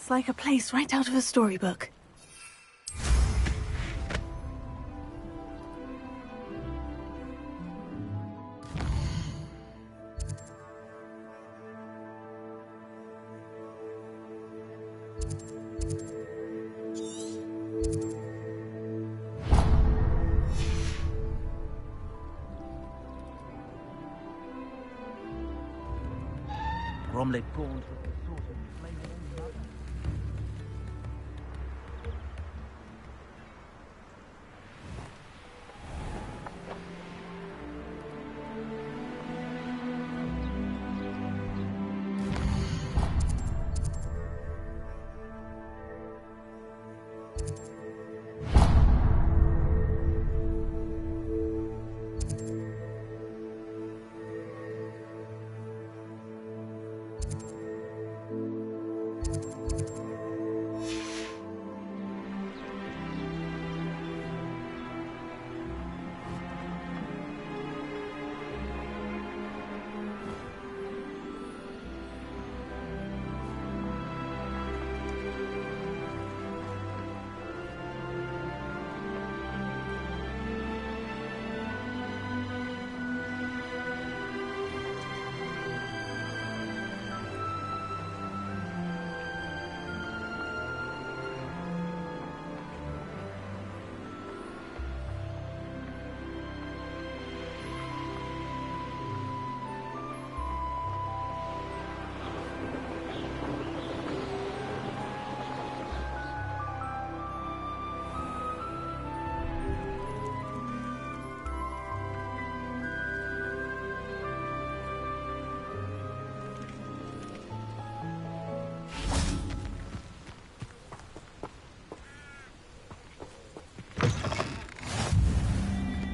It's like a place right out of a storybook. Bromley Gaunt was the source of flaming mother.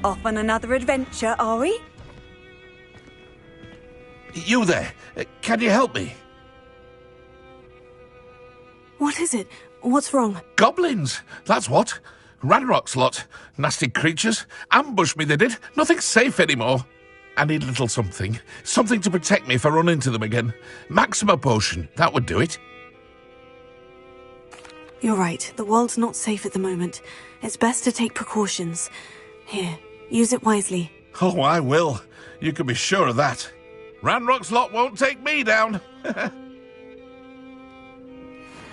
Off on another adventure, are we? You there? Can you help me? What is it? What's wrong? Goblins, that's what. Ranrock's lot. Nasty creatures. Ambushed me, they did. Nothing's safe anymore. I need a little something. Something to protect me if I run into them again. Maxima potion, that would do it. You're right. The world's not safe at the moment. It's best to take precautions. Here, use it wisely. Oh, I will. You can be sure of that. Ranrock's lot won't take me down.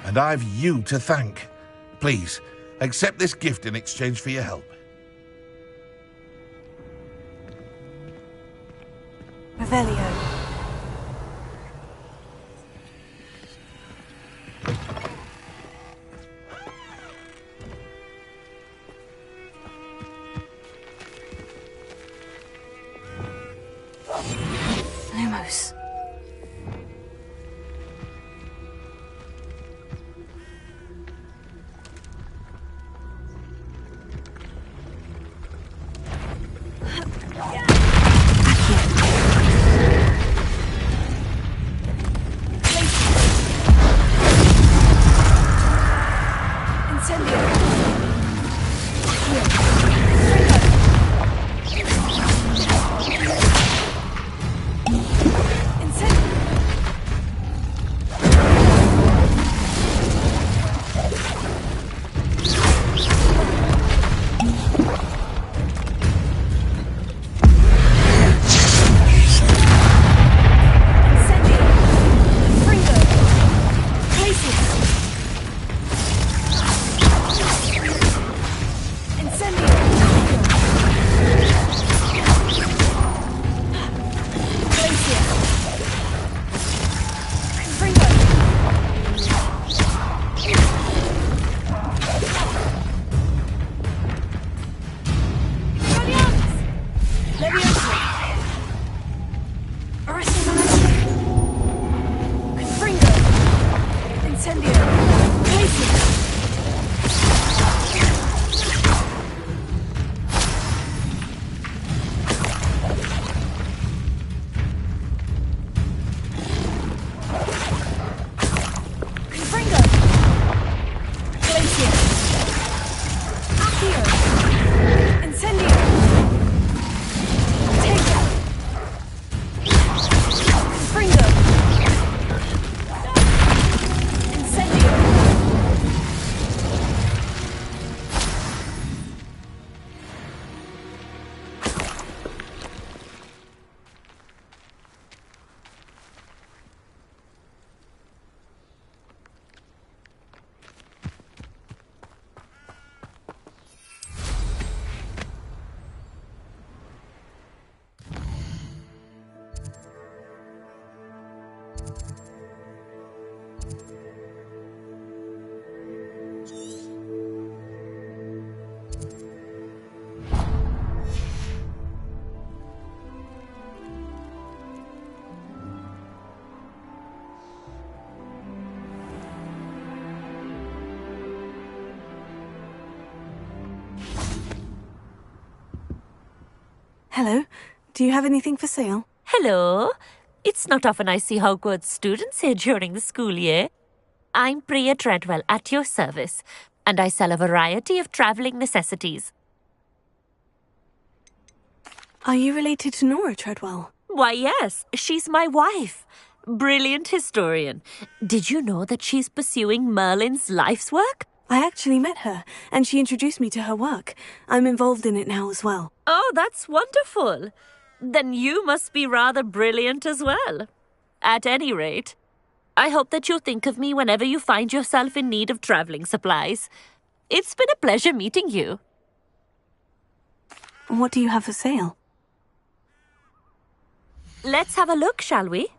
And I've you to thank. Please, accept this gift in exchange for your help. Revelio. Lumos. Hello. Do you have anything for sale? Hello. It's not often I see Hogwarts students here during the school year. I'm Priya Treadwell, at your service, and I sell a variety of travelling necessities. Are you related to Nora Treadwell? Why, yes, she's my wife. Brilliant historian. Did you know that she's pursuing Merlin's life's work? I actually met her, and she introduced me to her work. I'm involved in it now as well. Oh, that's wonderful. Then you must be rather brilliant as well. At any rate, I hope that you'll think of me whenever you find yourself in need of travelling supplies. It's been a pleasure meeting you. What do you have for sale? Let's have a look, shall we?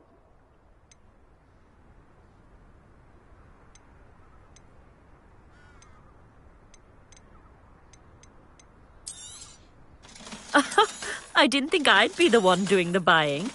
I didn't think I'd be the one doing the buying.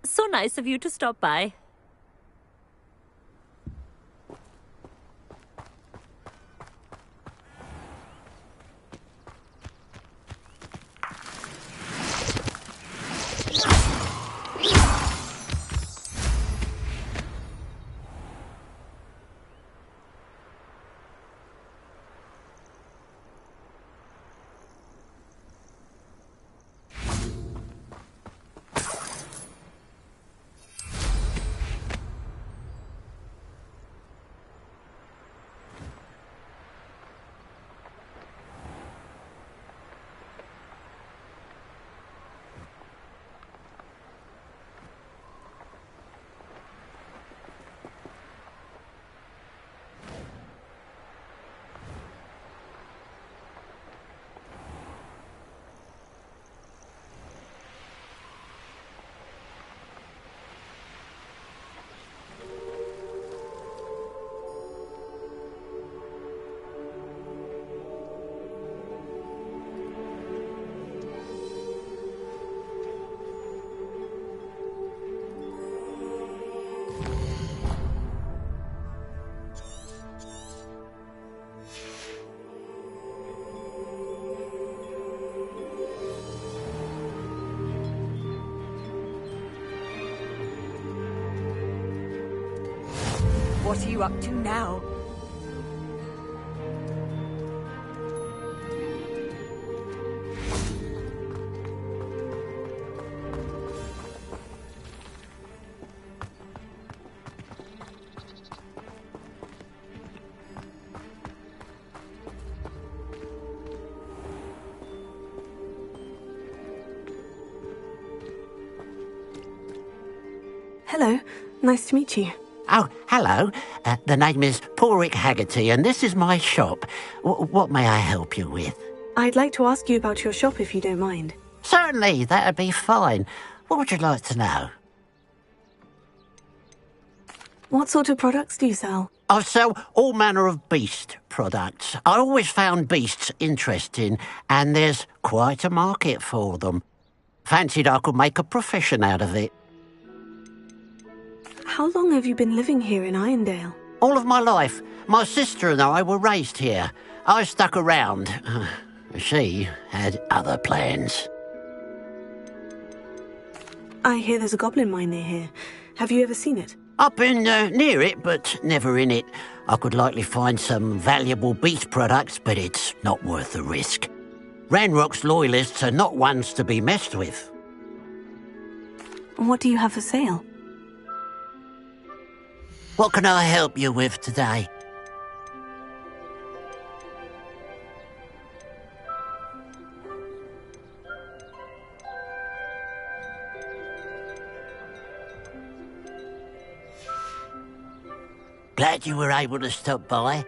So nice of you to stop by. What are you up to now? Hello. Nice to meet you. Oh, hello. The name is Porrick Haggerty, and this is my shop. What may I help you with? I'd like to ask you about your shop if you don't mind. Certainly, that'd be fine. What would you like to know? What sort of products do you sell? I sell all manner of beast products. I always found beasts interesting, and there's quite a market for them. Fancied I could make a profession out of it. How long have you been living here in Irondale? All of my life. My sister and I were raised here. I stuck around. She had other plans. I hear there's a goblin mine near here. Have you ever seen it? I've been near it, but never in it. I could likely find some valuable beast products, but it's not worth the risk. Ranrock's loyalists are not ones to be messed with. What do you have for sale? What can I help you with today? Glad you were able to stop by.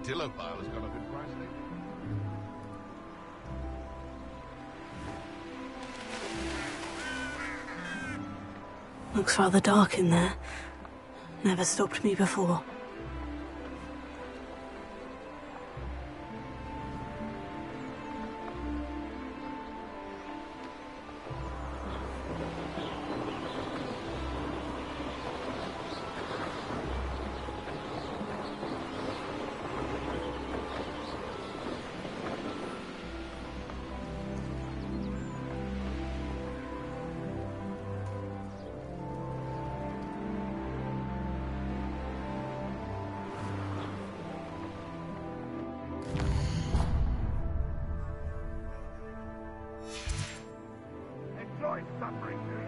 armadillo pile has got a good price lately. Looks rather dark in there. Never stopped me before. Enjoy suffering, do you?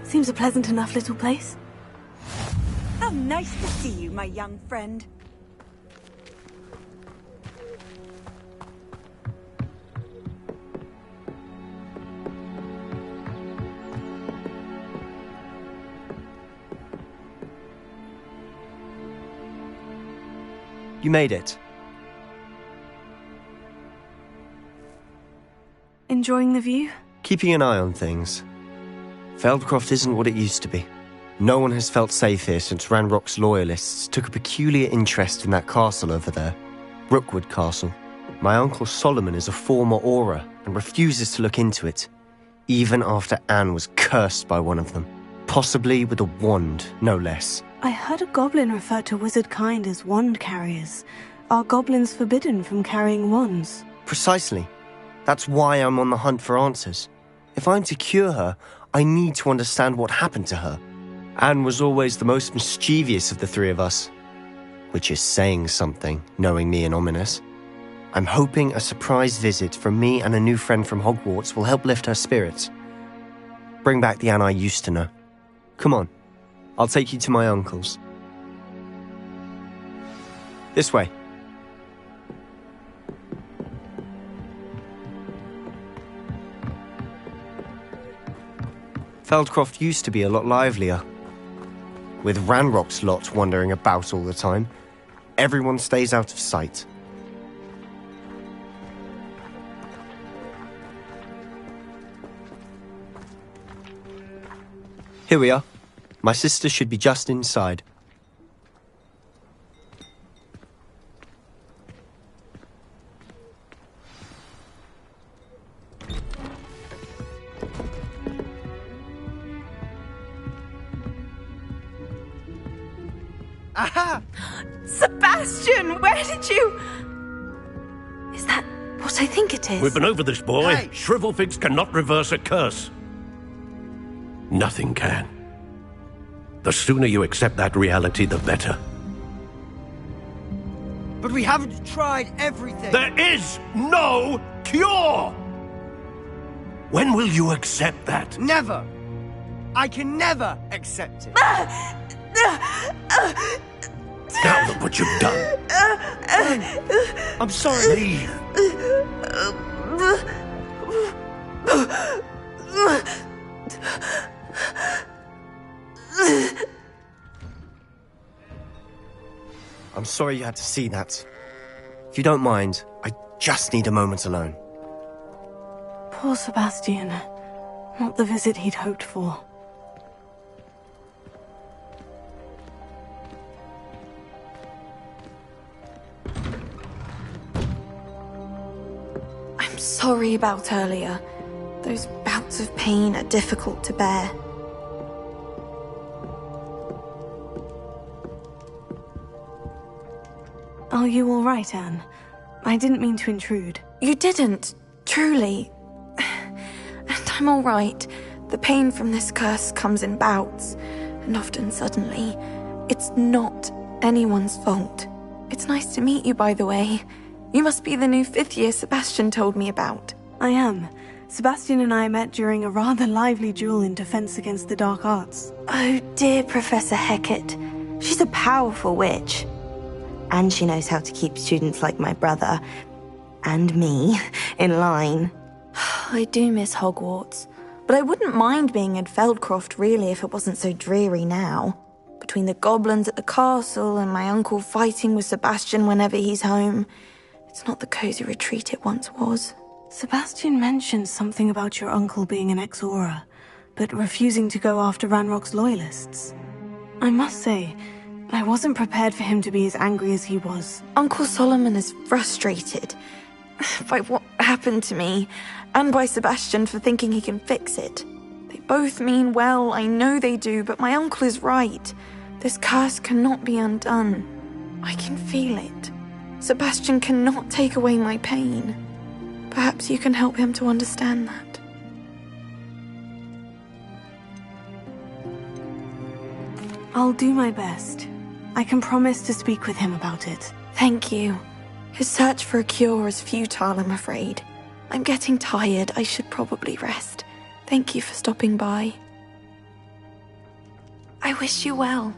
Seems a pleasant enough little place. How nice to see you, my young friend. You made it. Enjoying the view? Keeping an eye on things. Feldcroft isn't what it used to be. No one has felt safe here since Ranrock's loyalists took a peculiar interest in that castle over there, Rookwood Castle. My uncle Solomon is a former Auror and refuses to look into it, even after Anne was cursed by one of them, possibly with a wand, no less. I heard a goblin refer to wizard kind as wand carriers. Are goblins forbidden from carrying wands? Precisely. That's why I'm on the hunt for answers. If I'm to cure her, I need to understand what happened to her. Anne was always the most mischievous of the three of us, which is saying something, knowing me and Ominous. I'm hoping a surprise visit from me and a new friend from Hogwarts will help lift her spirits. Bring back the Anne I used to know. Come on, I'll take you to my uncle's. This way. Feldcroft used to be a lot livelier. With Ranrock's lot wandering about all the time, everyone stays out of sight. Here we are. My sister should be just inside. Aha! Sebastian, where did you... Is that what I think it is? We've been over this, boy. Hey. Shrivelfigs cannot reverse a curse. Nothing can. The sooner you accept that reality, the better. But we haven't tried everything. There is no cure! When will you accept that? Never. I can never accept it. Now look what you've done. I'm sorry. Leave. I'm sorry you had to see that. If you don't mind, I just need a moment alone. Poor Sebastian. Not the visit he'd hoped for. I'm sorry about earlier. Those bouts of pain are difficult to bear. Are you all right, Anne? I didn't mean to intrude. You didn't, truly. And I'm all right. The pain from this curse comes in bouts, and often suddenly. It's not anyone's fault. It's nice to meet you, by the way. You must be the new 5th year Sebastian told me about. I am. Sebastian and I met during a rather lively duel in Defense Against the Dark Arts. Oh dear, Professor Hecat. She's a powerful witch. And she knows how to keep students like my brother, and me, in line. I do miss Hogwarts, but I wouldn't mind being in Feldcroft really if it wasn't so dreary now. Between the goblins at the castle and my uncle fighting with Sebastian whenever he's home, it's not the cozy retreat it once was. Sebastian mentioned something about your uncle being an ex-Auror, but refusing to go after Ranrock's loyalists. I must say, I wasn't prepared for him to be as angry as he was. Uncle Solomon is frustrated by what happened to me, and by Sebastian for thinking he can fix it. They both mean well, I know they do, but my uncle is right. This curse cannot be undone. I can feel it. Sebastian cannot take away my pain. Perhaps you can help him to understand that. I'll do my best. I can promise to speak with him about it. Thank you. His search for a cure is futile, I'm afraid. I'm getting tired. I should probably rest. Thank you for stopping by. I wish you well.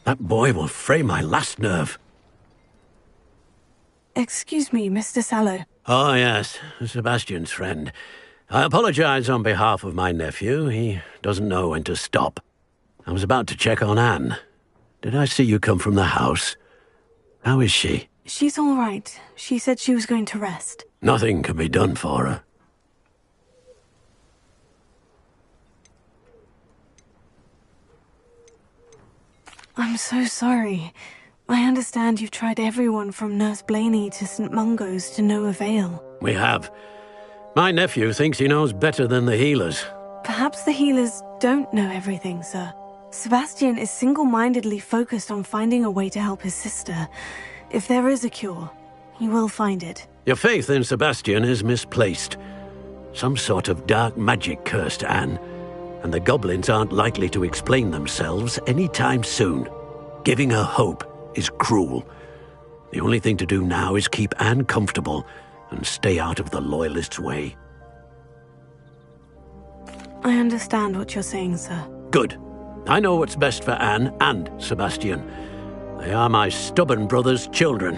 That boy will fray my last nerve. Excuse me, Mr. Sallow. Oh, yes, Sebastian's friend. I apologize on behalf of my nephew. He doesn't know when to stop. I was about to check on Anne. Did I see you come from the house? How is she? She's all right. She said she was going to rest. Nothing can be done for her. I'm so sorry. I understand you've tried everyone from Nurse Blaney to St. Mungo's to no avail. We have. My nephew thinks he knows better than the healers. Perhaps the healers don't know everything, sir. Sebastian is single-mindedly focused on finding a way to help his sister. If there is a cure, he will find it. Your faith in Sebastian is misplaced. Some sort of dark magic cursed Anne, and the goblins aren't likely to explain themselves anytime soon. Giving her hope is cruel. The only thing to do now is keep Anne comfortable and stay out of the Loyalists' way. I understand what you're saying, sir. Good. I know what's best for Anne and Sebastian. They are my stubborn brother's children.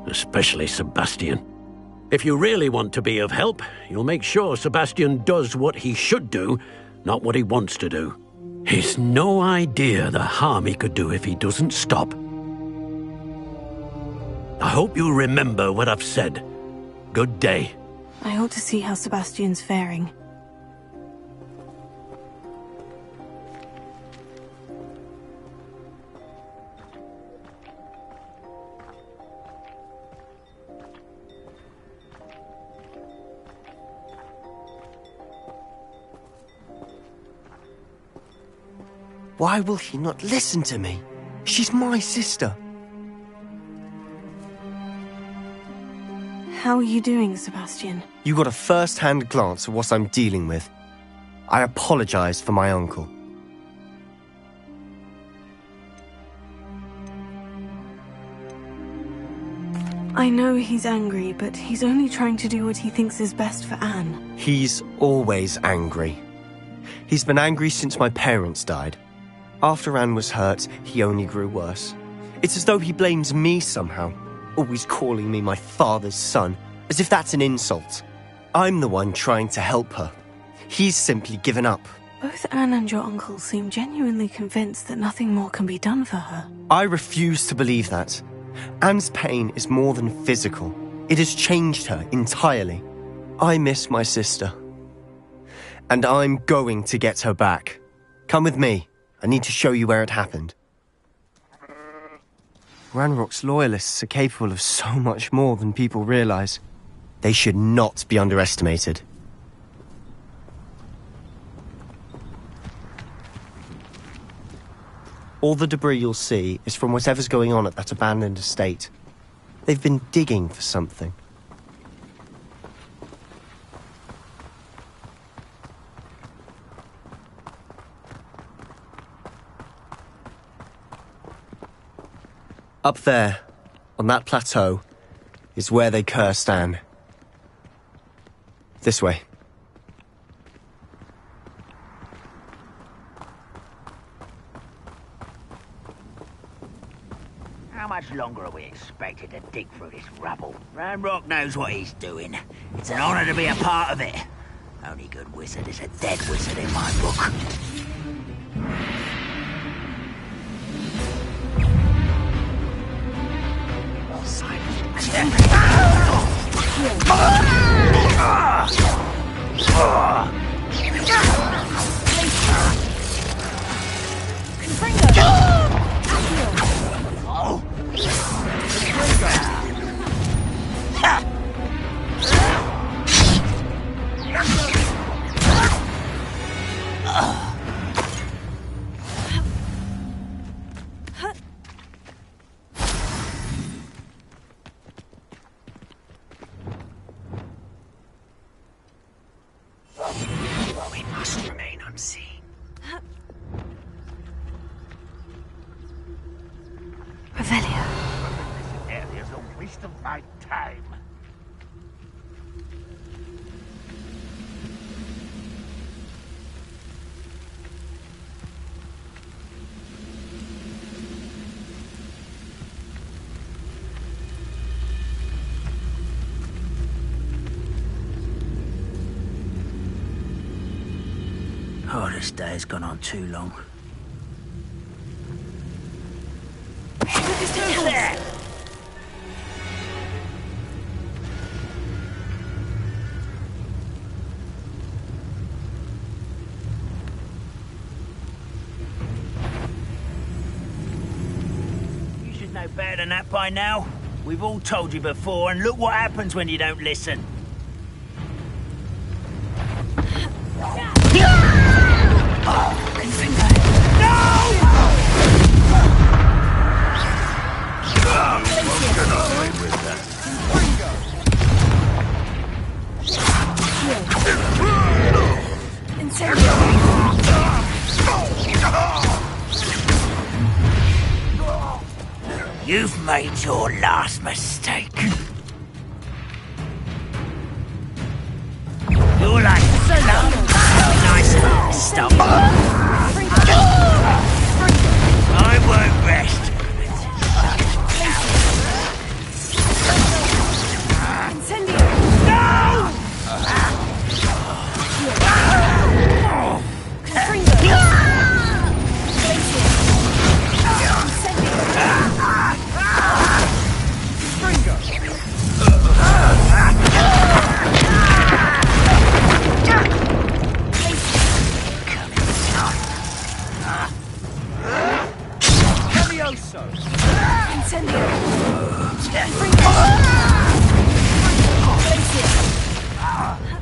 Especially Sebastian. If you really want to be of help, you'll make sure Sebastian does what he should do, not what he wants to do. He's no idea the harm he could do if he doesn't stop. I hope you remember what I've said. Good day. I ought to see how Sebastian's faring. Why will he not listen to me? She's my sister. How are you doing, Sebastian? You got a first-hand glance at what I'm dealing with. I apologize for my uncle. I know he's angry, but he's only trying to do what he thinks is best for Anne. He's always angry. He's been angry since my parents died. After Anne was hurt, he only grew worse. It's as though he blames me somehow, always calling me my father's son, as if that's an insult. I'm the one trying to help her. He's simply given up. Both Anne and your uncle seem genuinely convinced that nothing more can be done for her. I refuse to believe that. Anne's pain is more than physical. It has changed her entirely. I miss my sister. And I'm going to get her back. Come with me. I need to show you where it happened. Ranrock's loyalists are capable of so much more than people realize. They should not be underestimated. All the debris you'll see is from whatever's going on at that abandoned estate. They've been digging for something. Up there, on that plateau, is where they cursed Anne. This way. How much longer are we expected to dig through this rubble? Ranrock knows what he's doing. It's an honor to be a part of it. Only good wizard is a dead wizard in my book. We must remain unseen. Revelio. This area's a waste of my time. Oh, this day's gone on too long. You should know better than that by now. We've all told you before, and look what happens when you don't listen. You've made your last mistake. You're like so nice and stop. I won't rest.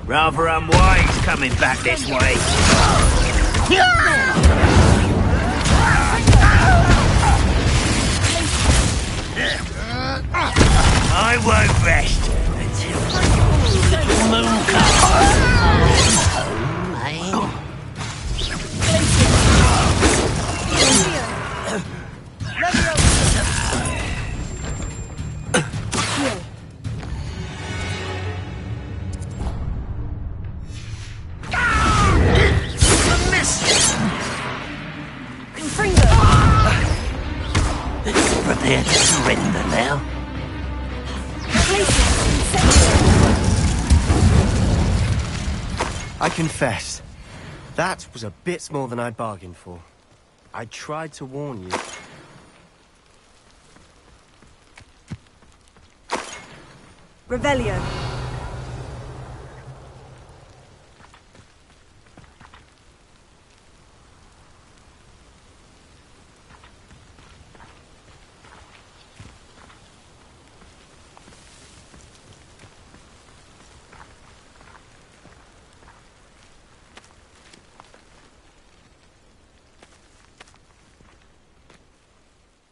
Rather unwise coming back this way. I won't rest until the moon comes. Prepare to surrender now. I confess, That was a bit more than I'd bargained for. I tried to warn you. Revelio.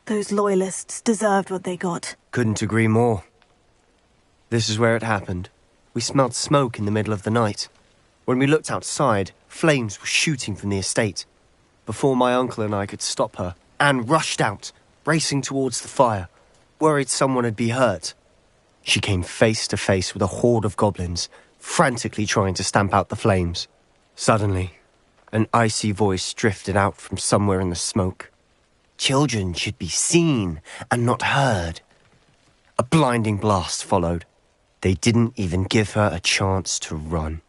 Those loyalists deserved what they got. Couldn't agree more. This is where it happened. We smelled smoke in the middle of the night. When we looked outside, flames were shooting from the estate. Before my uncle and I could stop her, Anne rushed out, racing towards the fire, worried someone had been hurt. She came face to face with a horde of goblins, frantically trying to stamp out the flames. Suddenly, an icy voice drifted out from somewhere in the smoke. Children should be seen and not heard. A blinding blast followed. They didn't even give her a chance to run.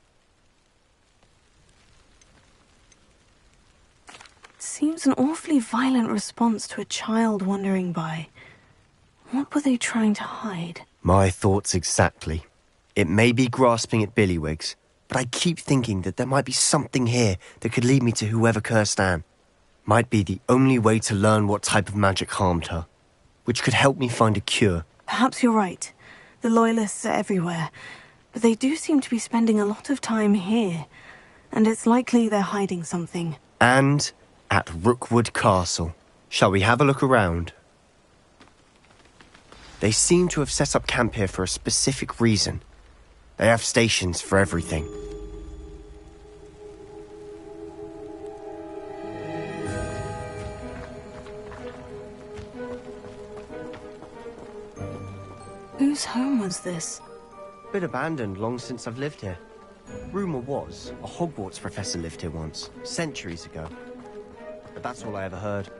It seems an awfully violent response to a child wandering by. What were they trying to hide? My thoughts exactly. It may be grasping at Billywigs, but I keep thinking that there might be something here that could lead me to whoever cursed Anne. Might be the only way to learn what type of magic harmed her, which could help me find a cure. Perhaps you're right. The Loyalists are everywhere, but they do seem to be spending a lot of time here, and it's likely they're hiding something. And at Rookwood Castle. Shall we have a look around? They seem to have set up camp here for a specific reason. They have stations for everything. Whose home was this? Been abandoned long since I've lived here. Rumour was, a Hogwarts professor lived here once, centuries ago. But that's all I ever heard.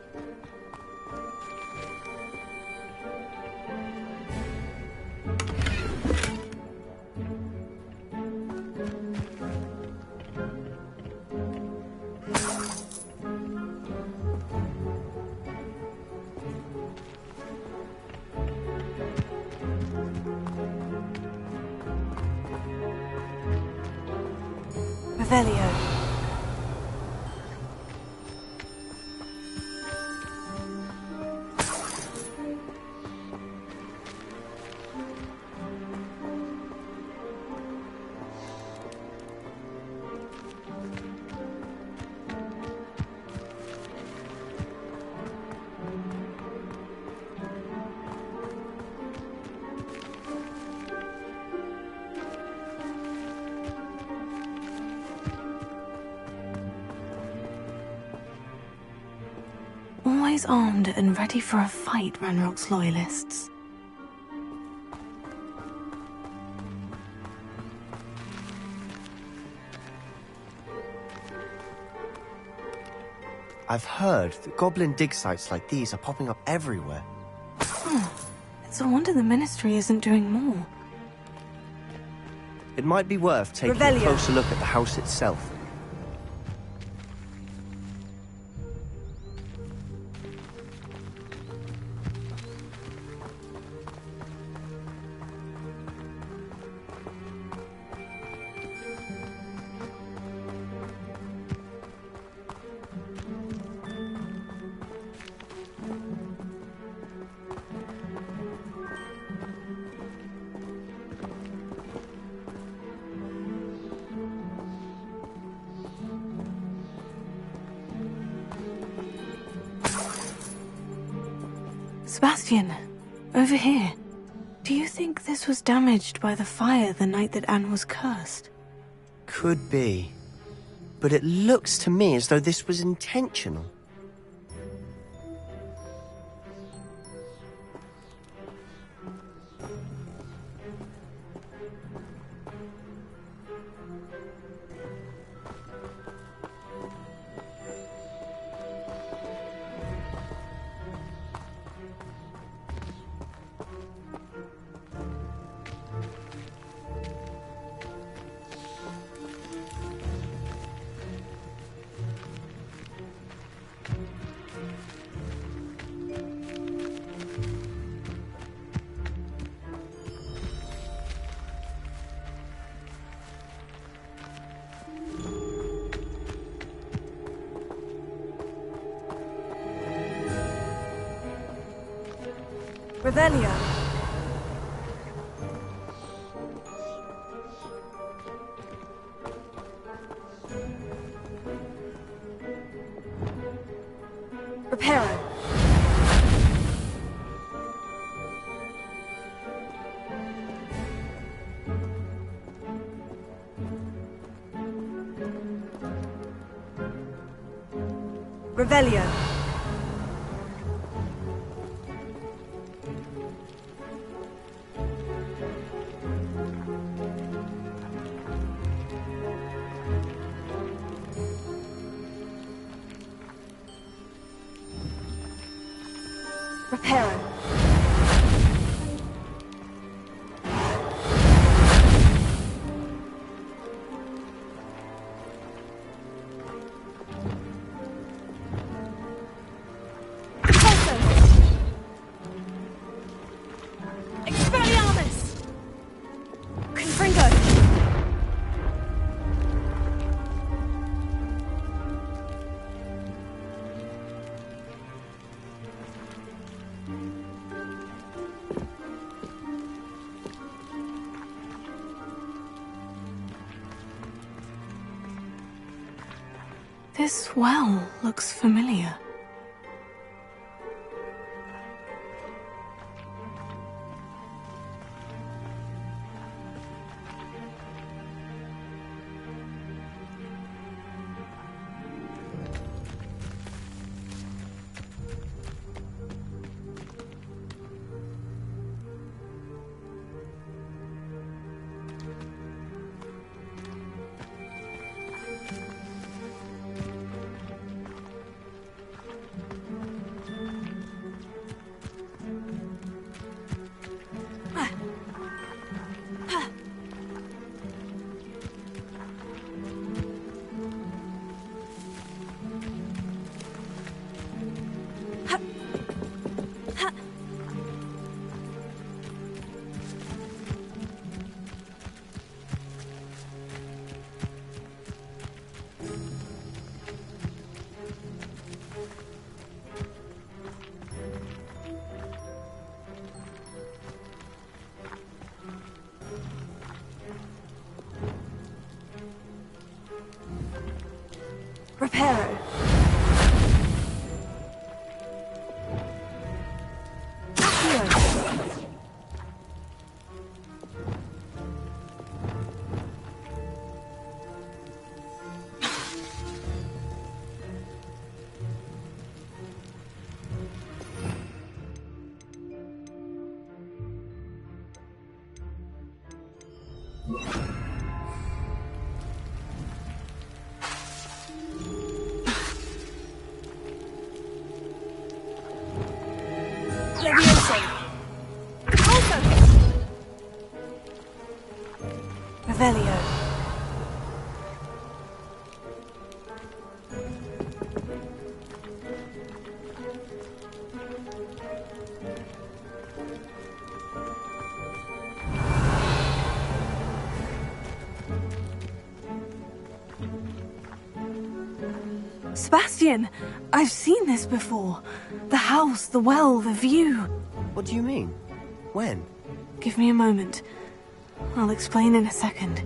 Revelio. Always armed and ready for a fight, Ranrock's Loyalists. I've heard that goblin dig sites like these are popping up everywhere. It's a wonder the Ministry isn't doing more. It might be worth taking Revelio. a closer look at the house itself. Sebastian, over here. Do you think this was damaged by the fire the night that Anne was cursed? Could be. But it looks to me as though this was intentional. Revelio. Reparo. Revelio. Reparo. Expelliarmus! Confringo! This well looks familiar. Reparo. Revelio. Sebastian, I've seen this before. The house, the well, the view. What do you mean? When? Give me a moment. I'll explain in a second.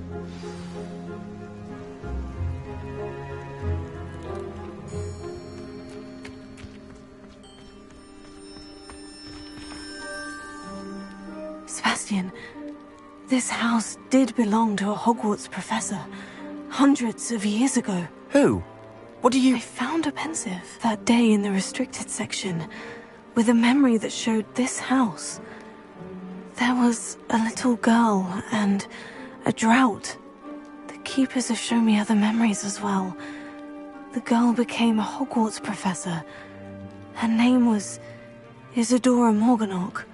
Sebastian, this house did belong to a Hogwarts professor, hundreds of years ago. Who? What do you... I found a pensive that day in the restricted section, with a memory that showed this house. There was a little girl and a drought. The keepers have shown me other memories as well. The girl became a Hogwarts professor. Her name was Isadora Morganach.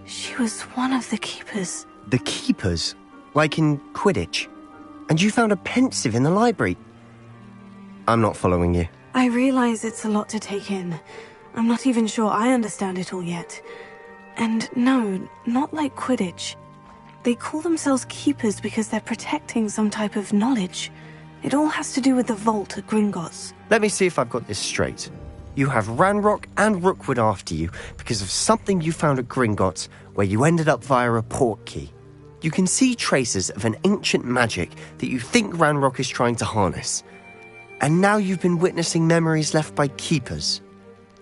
She was one of the keepers. The keepers? Like in Quidditch? And you found a pensive in the library? I'm not following you. I realize it's a lot to take in. I'm not even sure I understand it all yet. And no, not like Quidditch. They call themselves keepers because they're protecting some type of knowledge. It all has to do with the vault at Gringotts. Let me see if I've got this straight. You have Ranrock and Rookwood after you because of something you found at Gringotts, where you ended up via a port key. You can see traces of an ancient magic that you think Ranrock is trying to harness. And now you've been witnessing memories left by keepers.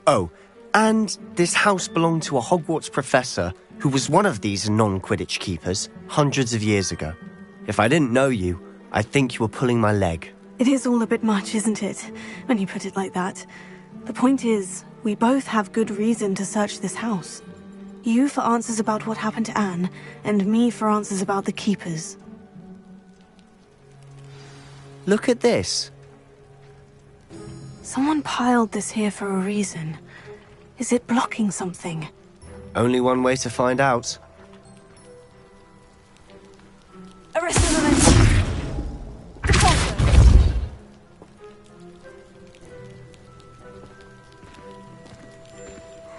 Oh, and this house belonged to a Hogwarts professor who was one of these non-Quidditch keepers hundreds of years ago. If I didn't know you, I'd think you were pulling my leg. It is all a bit much, isn't it, when you put it like that? The point is, we both have good reason to search this house. You for answers about what happened to Anne, and me for answers about the keepers. Look at this. Someone piled this here for a reason. Is it blocking something? Only one way to find out. Arrest the woman!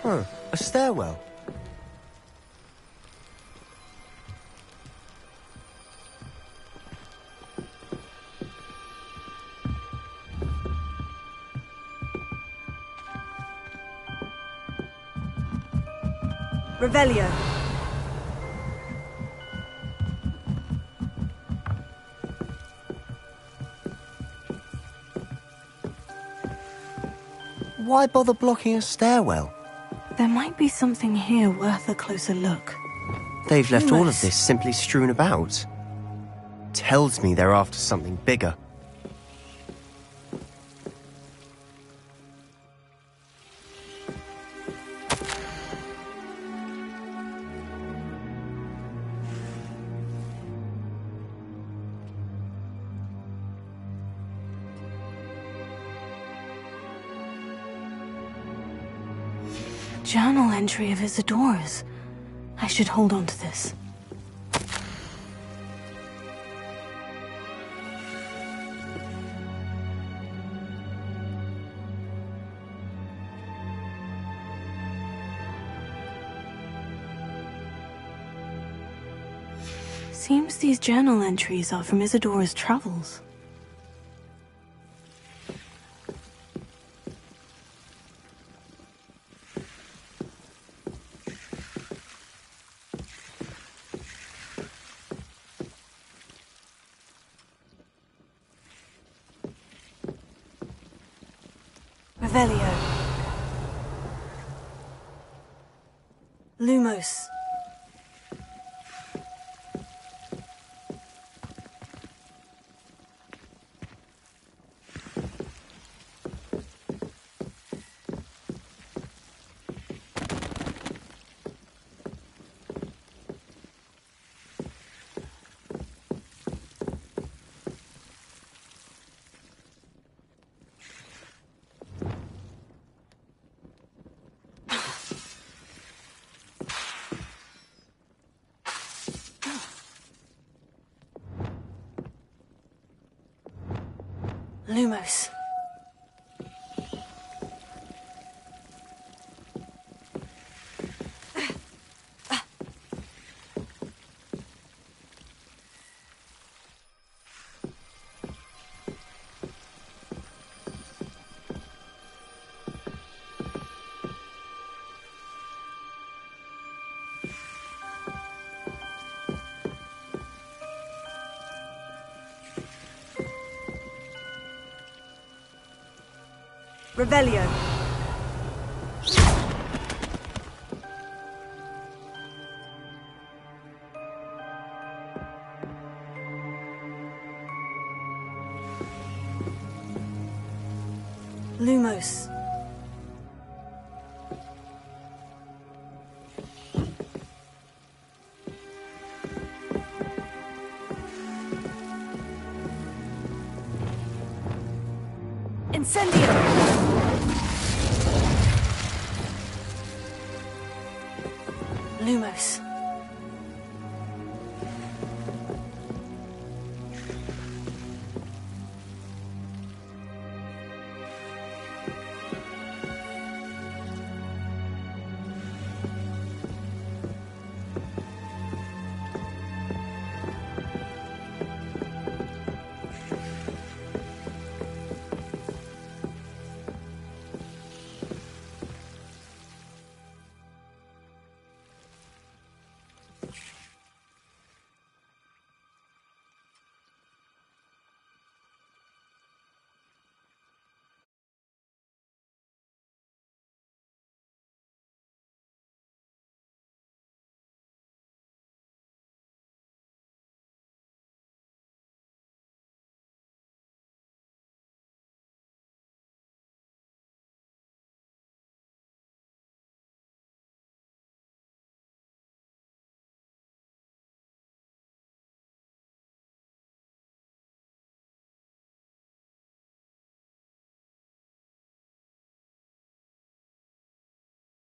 Huh, a stairwell. Revelio. Why bother blocking a stairwell? There might be something here worth a closer look. They've left all of this simply strewn about. Tells me they're after something bigger. Journal entry of Isadora's. I should hold on to this. Seems these journal entries are from Isadora's travels. Revelio. Lumos. Lumos. Revelio. Lumos. Incendio. Lumos.